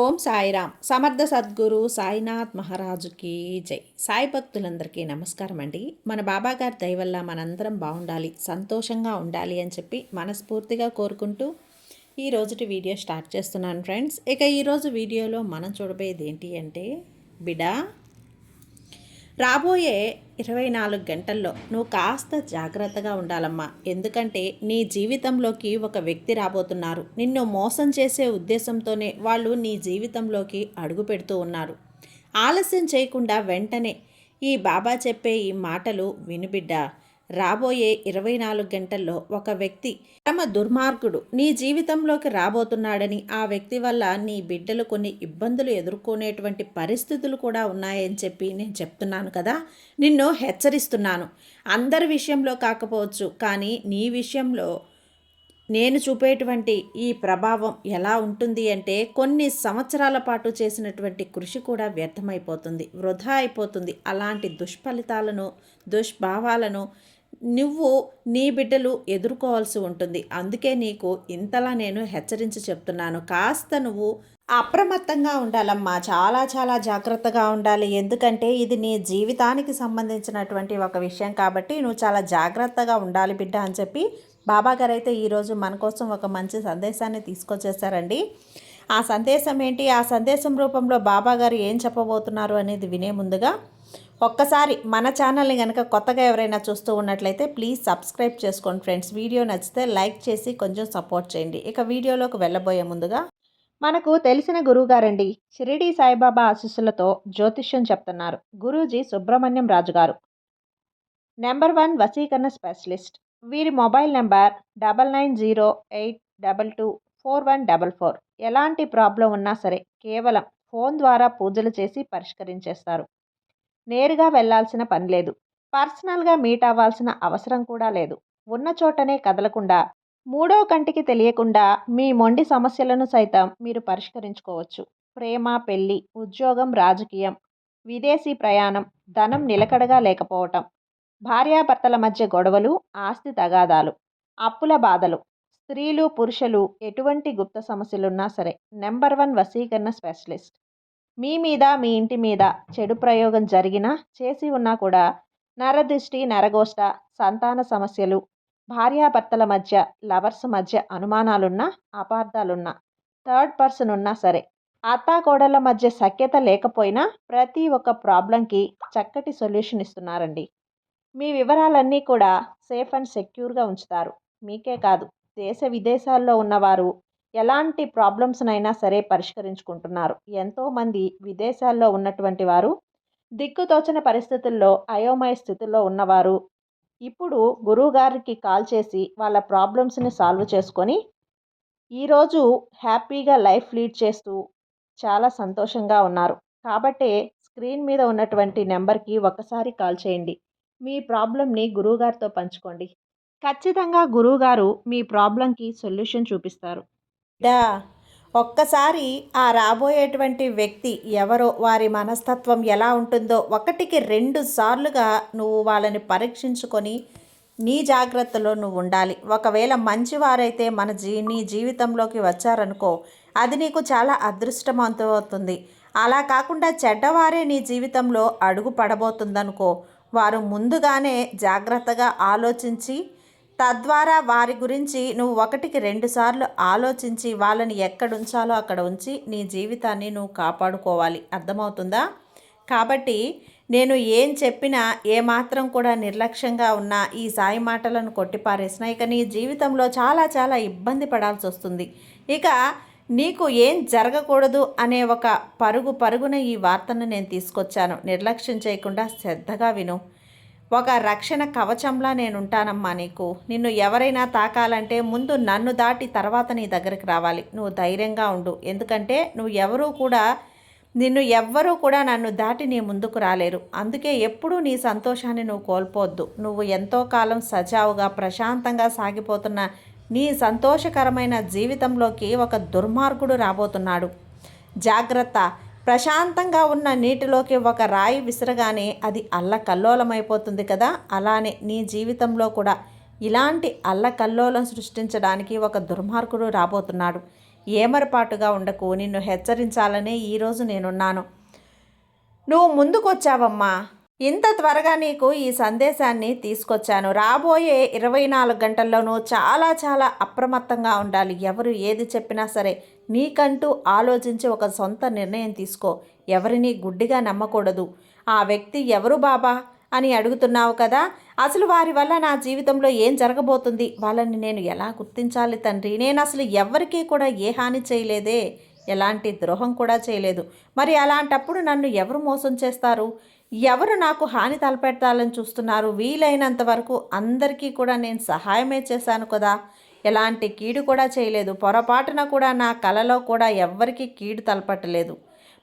ఓం సాయిరామ్. సమర్థ సద్గురు సాయినాథ్ మహారాజుకి జై. సాయి భక్తులందరికీ నమస్కారం అండి. మన బాబాగారి దయ వల్ల మనందరం బాగుండాలి, సంతోషంగా ఉండాలి అని చెప్పి మనస్ఫూర్తిగా కోరుకుంటూ ఈ రోజుటి వీడియో స్టార్ట్ చేస్తున్నాను ఫ్రెండ్స్. ఇక ఈరోజు వీడియోలో మనం చూడబోయేది ఏంటి అంటే, బిడా రాబోయే 24 గంటల్లో నువ్వు కాస్త జాగ్రత్తగా ఉండాలమ్మా. ఎందుకంటే నీ జీవితంలోకి ఒక వ్యక్తి రాబోతున్నారు. నిన్ను మోసం చేసే ఉద్దేశంతోనే వాళ్ళు నీ జీవితంలోకి అడుగు పెడుతూ ఉన్నారు. ఆలస్యం చేయకుండా వెంటనే ఈ బాబా చెప్పే ఈ మాటలు వినుబిడ్డ. రాబోయే 24 గంటల్లో ఒక వ్యక్తి పరమ దుర్మార్గుడు నీ జీవితంలోకి రాబోతున్నాడని, ఆ వ్యక్తి వల్ల నీ బిడ్డలు కొన్ని ఇబ్బందులు ఎదుర్కొనేటువంటి పరిస్థితులు కూడా ఉన్నాయని చెప్పి నేను చెప్తున్నాను కదా. నిన్ను హెచ్చరిస్తున్నాను. అందరి విషయంలో కాకపోవచ్చు, కానీ నీ విషయంలో నేను చూపేటువంటి ఈ ప్రభావం ఎలా ఉంటుంది అంటే, కొన్ని సంవత్సరాల పాటు చేసినటువంటి కృషి కూడా వ్యర్థమైపోతుంది, వృధా అయిపోతుంది. అలాంటి దుష్ఫలితాలను, దుష్భావాలను నువ్వు నీ బిడ్డలు ఎదుర్కోవాల్సి ఉంటుంది. అందుకే నీకు ఇంతలా నేను హెచ్చరించి చెప్తున్నాను. కాస్త నువ్వు అప్రమత్తంగా ఉండాలమ్మా. చాలా చాలా జాగ్రత్తగా ఉండాలి. ఎందుకంటే ఇది నీ జీవితానికి సంబంధించినటువంటి ఒక విషయం కాబట్టి నువ్వు చాలా జాగ్రత్తగా ఉండాలి బిడ్డ అని చెప్పి బాబాగారు అయితే ఈరోజు మన కోసం ఒక మంచి సందేశాన్ని తీసుకొచ్చేసారండి. ఆ సందేశం ఏంటి, ఆ సందేశం రూపంలో బాబాగారు ఏం చెప్పబోతున్నారు అనేది వినే ముందుగా ఒక్కసారి మన ఛానల్ని కనుక కొత్తగా ఎవరైనా చూస్తూ ఉన్నట్లయితే ప్లీజ్ సబ్స్క్రైబ్ చేసుకోండి ఫ్రెండ్స్. వీడియో నచ్చితే లైక్ చేసి కొంచెం సపోర్ట్ చేయండి. ఇక వీడియోలోకి వెళ్ళబోయే ముందుగా మనకు తెలిసిన గురువుగారండి, షిరిడి సాయిబాబా ఆశీస్సులతో జ్యోతిష్యం చెప్తున్నారు గురూజీ సుబ్రహ్మణ్యం రాజు గారు, నెంబర్ 1 వశీకరణ స్పెషలిస్ట్. వీరి మొబైల్ నెంబర్ 9908224144. ఎలాంటి ప్రాబ్లం ఉన్నా సరే కేవలం ఫోన్ ద్వారా పూజలు చేసి పరిష్కరించేస్తారు. నేరుగా వెళ్లాల్సిన పని లేదు. పర్సనల్గా మీట్ అవ్వాల్సిన అవసరం కూడా లేదు. ఉన్న చోటనే కదలకుండా, మూడో కంటికి తెలియకుండా మీ మొండి సమస్యలను సైతం మీరు పరిష్కరించుకోవచ్చు. ప్రేమ, పెళ్లి, ఉద్యోగం, రాజకీయం, విదేశీ ప్రయాణం, ధనం నిలకడగా లేకపోవటం, భార్యాభర్తల మధ్య గొడవలు, ఆస్తి తగాదాలు, అప్పుల బాధలు, స్త్రీలు పురుషులు ఎటువంటి గుప్త సమస్యలున్నా సరే నెంబర్ 1 వశీకరణ స్పెషలిస్ట్. మీ మీద, మీ ఇంటి మీద చెడు ప్రయోగం జరిగినా, చేసి ఉన్నా కూడా నరదృష్టి, నరగోష్ట, సంతాన సమస్యలు, భార్యాభర్తల మధ్య, లవర్స్ మధ్య అనుమానాలున్నా, అపార్థాలున్నా, థర్డ్ పర్సన్ ఉన్నా సరే, అత్తాకోడళ్ళ మధ్య సఖ్యత లేకపోయినా ప్రతి ఒక్క ప్రాబ్లంకి చక్కటి సొల్యూషన్ ఇస్తున్నారండి. మీ వివరాలన్నీ కూడా సేఫ్ అండ్ సెక్యూర్గా ఉంచుతారు. మీకే కాదు, దేశ విదేశాల్లో ఉన్నవారు ఎలాంటి ప్రాబ్లమ్స్నైనా సరే పరిష్కరించుకుంటున్నారు. ఎంతోమంది విదేశాల్లో ఉన్నటువంటి వారు, దిక్కుతోచని పరిస్థితుల్లో అయోమయ స్థితిలో ఉన్నవారు ఇప్పుడు గురువుగారికి కాల్ చేసి వాళ్ళ ప్రాబ్లమ్స్ని సాల్వ్ చేసుకొని ఈరోజు హ్యాపీగా లైఫ్ లీడ్ చేస్తూ చాలా సంతోషంగా ఉన్నారు. కాబట్టే స్క్రీన్ మీద ఉన్నటువంటి నెంబర్కి ఒక్కసారి కాల్ చేయండి. మీ ప్రాబ్లంని గురువుగారితో పంచుకోండి. ఖచ్చితంగా గురువుగారు మీ ప్రాబ్లంకి సొల్యూషన్ చూపిస్తారు. ఒక్కసారి ఆ రాబోయేటువంటి వ్యక్తి ఎవరో, వారి మనస్తత్వం ఎలా ఉంటుందో 1-2 సార్లుగా నువ్వు వాళ్ళని పరీక్షించుకొని నీ జాగ్రత్తలో నువ్వు ఉండాలి. ఒకవేళ మంచివారైతే నీ జీవితంలోకి వచ్చారనుకో, అది నీకు చాలా అదృష్టవంతమవుతుంది. అలా కాకుండా చెడ్డవారే నీ జీవితంలో అడుగు పడబోతుందనుకో, వారు ముందుగానే జాగ్రత్తగా ఆలోచించి, తద్వారా వారి గురించి నువ్వు 1-2 సార్లు ఆలోచించి వాళ్ళని ఎక్కడుంచాలో అక్కడ ఉంచి నీ జీవితాన్ని నువ్వు కాపాడుకోవాలి. అర్థమవుతుందా? కాబట్టి నేను ఏం చెప్పినా, ఏమాత్రం కూడా నిర్లక్ష్యంగా ఉన్నా, ఈ సాయి మాటలను కొట్టిపారేసినా ఇక నీ జీవితంలో చాలా చాలా ఇబ్బంది పడాల్సి వస్తుంది. ఇక నీకు ఏం జరగకూడదు అనే ఒక పరుగున ఈ వార్తను నేను తీసుకొచ్చాను. నిర్లక్ష్యం చేయకుండా శ్రద్ధగా విను. ఒక రక్షణ కవచంలా నేనుంటానమ్మా నీకు. నిన్ను ఎవరైనా తాకాలంటే ముందు నన్ను దాటి తర్వాత నీ దగ్గరికి రావాలి. నువ్వు ధైర్యంగా ఉండు. ఎందుకంటే నిన్ను ఎవ్వరూ కూడా నన్ను దాటి నీ ముందుకు రాలేరు. అందుకే ఎప్పుడూ నీ సంతోషాన్ని నువ్వు కోల్పోవద్దు. నువ్వు ఎంతో కాలం సజావుగా ప్రశాంతంగా సాగిపోతున్న నీ సంతోషకరమైన జీవితంలోకి ఒక దుర్మార్గుడు రాబోతున్నాడు. జాగ్రత్త. ప్రశాంతంగా ఉన్న నీటిలోకి ఒక రాయి విసరగానే అది అల్లకల్లోలమైపోతుంది కదా. అలానే నీ జీవితంలో కూడా ఇలాంటి అల్లకల్లోలం సృష్టించడానికి ఒక దుర్మార్గుడు రాబోతున్నాడు. ఏమరపాటుగా ఉండకు. నిన్ను హెచ్చరించాలనే ఈరోజు నేనున్నాను. నువ్వు ముందుకొచ్చావమ్మా. ఇంత త్వరగా నీకు ఈ సందేశాన్ని తీసుకొచ్చాను. రాబోయే 24 గంటల్లో నువ్వు చాలా చాలా అప్రమత్తంగా ఉండాలి. ఎవరు ఏది చెప్పినా సరే నీకంటూ ఆలోచించి ఒక సొంత నిర్ణయం తీసుకో. ఎవరిని గుడ్డిగా నమ్మకూడదు. ఆ వ్యక్తి ఎవరు బాబా అని అడుగుతున్నావు కదా, అసలు వారి వల్ల నా జీవితంలో ఏం జరగబోతుంది, వాళ్ళని నేను ఎలా గుర్తించాలి తండ్రి? నేను అసలు ఎవరికీ కూడా ఏ హాని చేయలేదే, ఎలాంటి ద్రోహం కూడా చేయలేదు. మరి అలాంటప్పుడు నన్ను ఎవరు మోసం చేస్తారు? ఎవరు నాకు హాని తలపెట్టాలని చూస్తున్నారు? వీలైనంత వరకు అందరికీ కూడా నేను సహాయమే చేశాను కదా. ఎలాంటి కీడు కూడా చేయలేదు. పొరపాటున కూడా నా కలలో కూడా ఎవ్వరికీ కీడు తలపెట్టలేదు.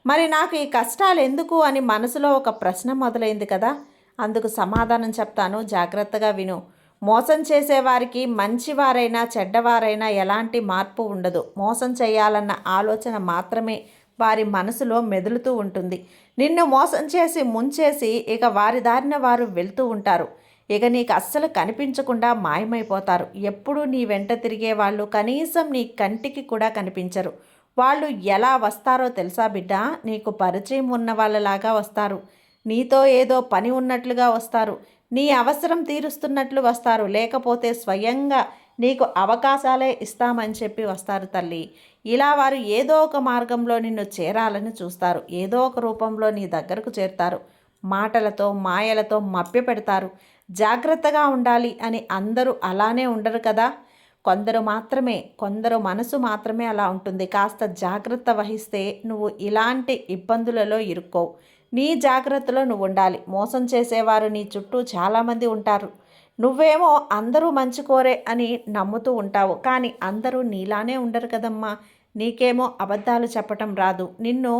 మరి నాకు ఈ కష్టాలు ఎందుకు అని మనసులో ఒక ప్రశ్న మొదలైంది కదా. అందుకు సమాధానం చెప్తాను, జాగ్రత్తగా విను. మోసం చేసేవారికి మంచివారైనా చెడ్డవారైనా ఎలాంటి మార్పు ఉండదు. మోసం చేయాలన్న ఆలోచన మాత్రమే వారి మనసులో మెదులుతూ ఉంటుంది. నిన్ను మోసం చేసి ముంచేసి ఇక వారి దారిన వారు వెళ్తూ ఉంటారు. ఇక నీకు అస్సలు కనిపించకుండా మాయమైపోతారు. ఎప్పుడూ నీ వెంట తిరిగే వాళ్ళు కనీసం నీ కంటికి కూడా కనిపించరు. వాళ్ళు ఎలా వస్తారో తెలుసా బిడ్డ? నీకు పరిచయం ఉన్న వాళ్ళలాగా వస్తారు. నీతో ఏదో పని ఉన్నట్లుగా వస్తారు. నీ అవసరం తీరుస్తున్నట్లు వస్తారు. లేకపోతే స్వయంగా నీకు అవకాశాలే ఇస్తామని చెప్పి వస్తారు తల్లి. ఇలా వారు ఏదో ఒక మార్గంలో నిన్ను చేరాలని చూస్తారు. ఏదో ఒక రూపంలో నీ దగ్గరకు చేరుతారు. మాటలతో మాయలతో మభ్యపెడతారు. జాగ్రత్తగా ఉండాలి అని అందరూ అలానే ఉండరు కదా. కొందరు మనసు మాత్రమే అలా ఉంటుంది. కాస్త జాగ్రత్త వహిస్తే నువ్వు ఇలాంటి ఇబ్బందులలో ఇరుక్కోవు. నీ జాగ్రత్తలో నువ్వు ఉండాలి. మోసం చేసేవారు నీ చుట్టూ చాలామంది ఉంటారు. నువ్వేమో అందరూ మంచి కోరే అని నమ్ముతూ ఉంటావు. కానీ అందరూ నీలానే ఉండరు కదమ్మా. నీకేమో అబద్ధాలు చెప్పటం రాదు, నిన్ను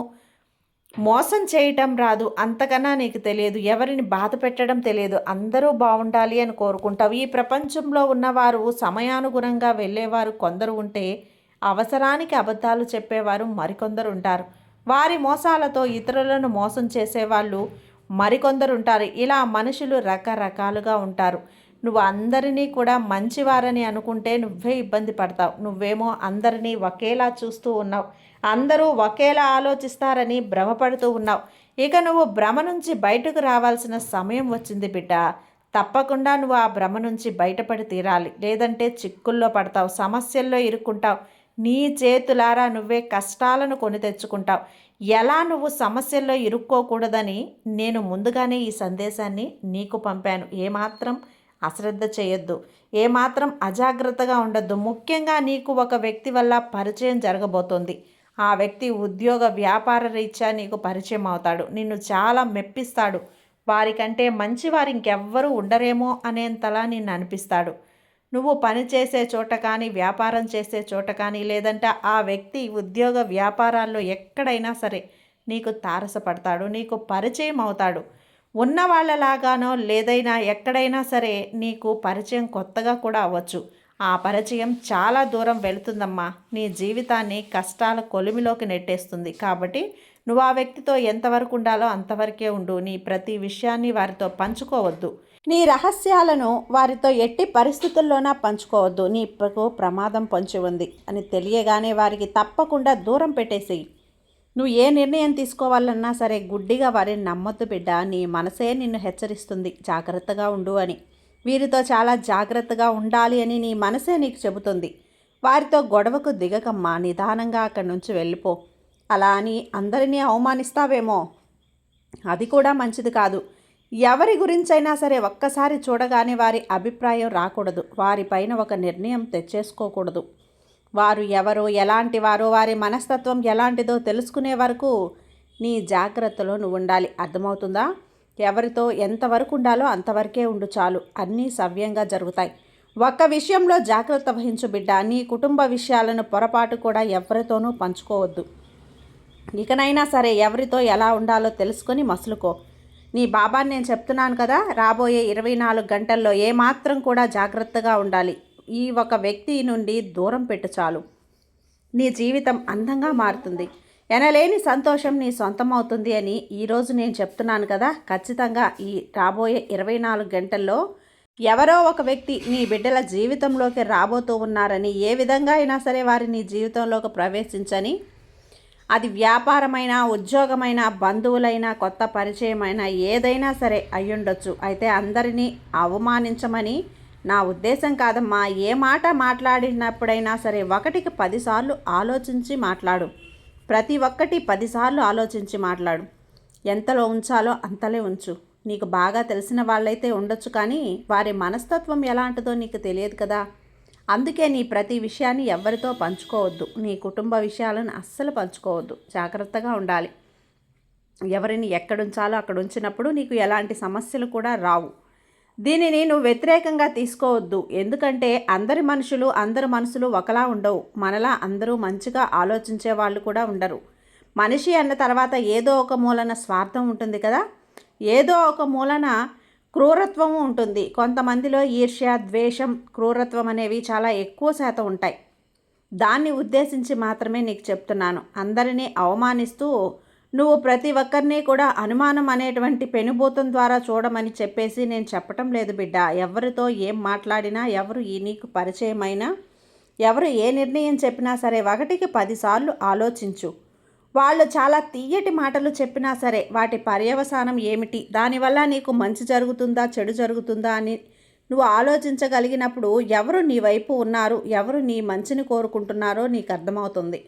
మోసం చేయటం రాదు, అంతకన్నా నీకు తెలియదు. ఎవరిని బాధ పెట్టడం తెలియదు. అందరూ బాగుండాలి అని కోరుకుంటావు. ఈ ప్రపంచంలో ఉన్నవారు సమయానుగుణంగా వెళ్ళేవారు కొందరు ఉంటే, అవసరానికి అబద్ధాలు చెప్పేవారు మరికొందరు ఉంటారు. వారి మోసాలతో ఇతరులను మోసం చేసేవాళ్ళు మరికొందరు ఉంటారు. ఇలా మనుషులు రకరకాలుగా ఉంటారు. నువ్వు అందరినీ కూడా మంచివారని అనుకుంటే నువ్వే ఇబ్బంది పడతావు. నువ్వేమో అందరినీ ఒకేలా చూస్తూ ఉన్నావు. అందరూ ఒకేలా ఆలోచిస్తారని భ్రమపడుతూ ఉన్నావు. ఇక నువ్వు భ్రమ నుంచి బయటకు రావాల్సిన సమయం వచ్చింది బిడ్డ. తప్పకుండా నువ్వు ఆ భ్రమ నుంచి బయటపడి తీరాలి. లేదంటే చిక్కుల్లో పడతావు, సమస్యల్లో ఇరుక్కుంటావు. నీ చేతులారా నువ్వే కష్టాలను కొని తెచ్చుకుంటావు. ఎలా నువ్వు సమస్యల్లో ఇరుక్కోకూడదని నేను ముందుగానే ఈ సందేశాన్ని నీకు పంపాను. ఏమాత్రం అశ్రద్ధ చేయొద్దు, ఏమాత్రం అజాగ్రత్తగా ఉండొద్దు. ముఖ్యంగా నీకు ఒక వ్యక్తి వల్ల పరిచయం జరగబోతోంది. ఆ వ్యక్తి ఉద్యోగ వ్యాపార రీత్యా నీకు పరిచయం అవుతాడు. నిన్ను చాలా మెప్పిస్తాడు. వారికంటే మంచివారు ఇంకెవ్వరూ ఉండరేమో అనేంతలా నిన్ను అనిపిస్తాడు. నువ్వు పని చేసే చోట కానీ, వ్యాపారం చేసే చోట కానీ, లేదంటే ఆ వ్యక్తి ఉద్యోగ వ్యాపారాల్లో ఎక్కడైనా సరే నీకు తారసపడతాడు, నీకు పరిచయం అవుతాడు. ఉన్న వాళ్ళలాగానో లేదైనా ఎక్కడైనా సరే నీకు పరిచయం కొత్తగా కూడా అవ్వచ్చు. ఆ పరిచయం చాలా దూరం వెళుతుందమ్మా. నీ జీవితాన్ని కష్టాల కొలిమిలోకి నెట్టేస్తుంది. కాబట్టి నువ్వు ఆ వ్యక్తితో ఎంతవరకు ఉండాలో అంతవరకే ఉండు. నీ ప్రతి విషయాన్ని వారితో పంచుకోవద్దు. నీ రహస్యాలను వారితో ఎట్టి పరిస్థితుల్లోనా పంచుకోవద్దు. నీకు ప్రమాదం పొంచి ఉంది అని తెలియగానే వారికి తప్పకుండా దూరం పెట్టేసేయి. నువ్వు ఏ నిర్ణయం తీసుకోవాలన్నా సరే గుడ్డిగా వారిని నమ్మొద్దు బిడ్డ. నీ మనసే నిన్ను హెచ్చరిస్తుంది జాగ్రత్తగా ఉండు అని. వీరితో చాలా జాగ్రత్తగా ఉండాలి అని నీ మనసే నీకు చెబుతుంది. వారితో గొడవకు దిగకమ్మా, నిదానంగా అక్కడి నుంచి వెళ్ళిపో. అలా అని అందరినీ అవమానిస్తావేమో, అది కూడా మంచిది కాదు. ఎవరి గురించైనా సరే ఒక్కసారి చూడగానే వారి అభిప్రాయం రాకూడదు. వారిపైన ఒక నిర్ణయం తెచ్చేసుకోకూడదు. వారు ఎవరో, ఎలాంటి వారో, వారి మనస్తత్వం ఎలాంటిదో తెలుసుకునే వరకు నీ జాగ్రత్తలో నువ్వు ఉండాలి. అర్థమవుతుందా? ఎవరితో ఎంతవరకు ఉండాలో అంతవరకే ఉండు చాలు. అన్నీ సవ్యంగా జరుగుతాయి. ఒక్క విషయంలో జాగ్రత్త వహించు బిడ్డ. నీ కుటుంబ విషయాలను పొరపాటు కూడా ఎవరితోనూ పంచుకోవద్దు. ఇకనైనా సరే ఎవరితో ఎలా ఉండాలో తెలుసుకొని మసులుకో. నీ బాబాని నేను చెప్తున్నాను కదా, రాబోయే 24 గంటల్లో ఏమాత్రం కూడా జాగ్రత్తగా ఉండాలి. ఈ ఒక వ్యక్తి నుండి దూరం పెట్టు చాలు. నీ జీవితం అందంగా మారుతుంది. ఎనలేని సంతోషం నీ సొంతం అవుతుంది అని ఈరోజు నేను చెప్తున్నాను కదా. ఖచ్చితంగా ఈ రాబోయే 24 గంటల్లో ఎవరో ఒక వ్యక్తి నీ బిడ్డల జీవితంలోకి రాబోతూ ఉన్నారని, ఏ విధంగా అయినా సరే వారి నీ జీవితంలోకి ప్రవేశించని, అది వ్యాపారమైనా, ఉద్యోగమైనా, బంధువులైనా, కొత్త పరిచయమైనా ఏదైనా సరే అయ్యుండొచ్చు. అయితే అందరినీ అవమానించమని నా ఉద్దేశం కాదమ్మా. ఏ మాట మాట్లాడినప్పుడైనా సరే ఒకటికి 10 సార్లు ఆలోచించి మాట్లాడు. ప్రతి ఒక్కటి 10 సార్లు ఆలోచించి మాట్లాడు. ఎంతలో ఉంచాలో అంతలే ఉంచు. నీకు బాగా తెలిసిన వాళ్ళైతే ఉండొచ్చు, కానీ వారి మనస్తత్వం ఎలాంటిదో నీకు తెలియదు కదా. అందుకే నీ ప్రతి విషయాన్ని ఎవరితో పంచుకోవద్దు. నీ కుటుంబ విషయాలను అస్సలు పంచుకోవద్దు. జాగ్రత్తగా ఉండాలి. ఎవరిని ఎక్కడుంచాలో అక్కడ ఉంచినప్పుడు నీకు ఎలాంటి సమస్యలు కూడా రావు. దీనిని నువ్వు వ్యతిరేకంగా తీసుకోవద్దు. ఎందుకంటే అందరి మనసులు ఒకలా ఉండవు. మనలా అందరూ మంచిగా ఆలోచించే వాళ్ళు కూడా ఉండరు. మనిషి అన్న తర్వాత ఏదో ఒక మూలన స్వార్థం ఉంటుంది కదా, ఏదో ఒక మూలన క్రూరత్వము ఉంటుంది. కొంతమందిలో ఈర్ష్య, ద్వేషం, క్రూరత్వం అనేవి చాలా ఎక్కువ శాతం ఉంటాయి. దాన్ని ఉద్దేశించి మాత్రమే నీకు చెప్తున్నాను. అందరినీ అవమానిస్తూ నువ్వు ప్రతి ఒక్కరిని కూడా అనుమానం అనేటువంటి పెనుభూతం ద్వారా చూడమని చెప్పేసి నేను చెప్పటం లేదు బిడ్డ. ఎవరితో ఏం మాట్లాడినా, ఎవరు నీకు పరిచయమైనా, ఎవరు ఏ నిర్ణయం చెప్పినా సరే ఒకటికి 10 సార్లు ఆలోచించు. వాళ్ళు చాలా తీయటి మాటలు చెప్పినా సరే వాటి పర్యవసానం ఏమిటి, దానివల్ల నీకు మంచి జరుగుతుందా, చెడు జరుగుతుందా అని నువ్వు ఆలోచించగలిగినప్పుడు ఎవరు నీ వైపు ఉన్నారు, ఎవరు నీ మంచిని కోరుకుంటున్నారో నీకు అర్థమవుతుంది.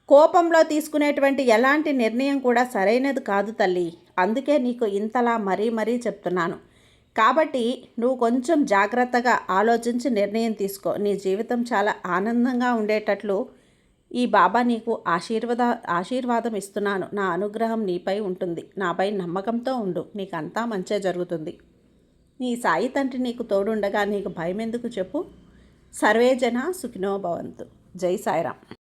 కోపంలో తీసుకునేటువంటి ఎలాంటి నిర్ణయం కూడా సరైనది కాదు తల్లి. అందుకే నీకు ఇంతలా మరీ చెప్తున్నాను. కాబట్టి నువ్వు కొంచెం జాగ్రత్తగా ఆలోచించి నిర్ణయం తీసుకో. నీ జీవితం చాలా ఆనందంగా ఉండేటట్లు ఈ బాబా నీకు ఆశీర్వాదం ఇస్తున్నాను. నా అనుగ్రహం నీపై ఉంటుంది. నాపై నమ్మకంతో ఉండు. నీకు అంతా మంచే జరుగుతుంది. నీ సాయి తండ్రి నీకు తోడుండగా నీకు భయం ఎందుకు చెప్పు. సర్వేజన సుఖినో భవంతు. జై సాయిరాం.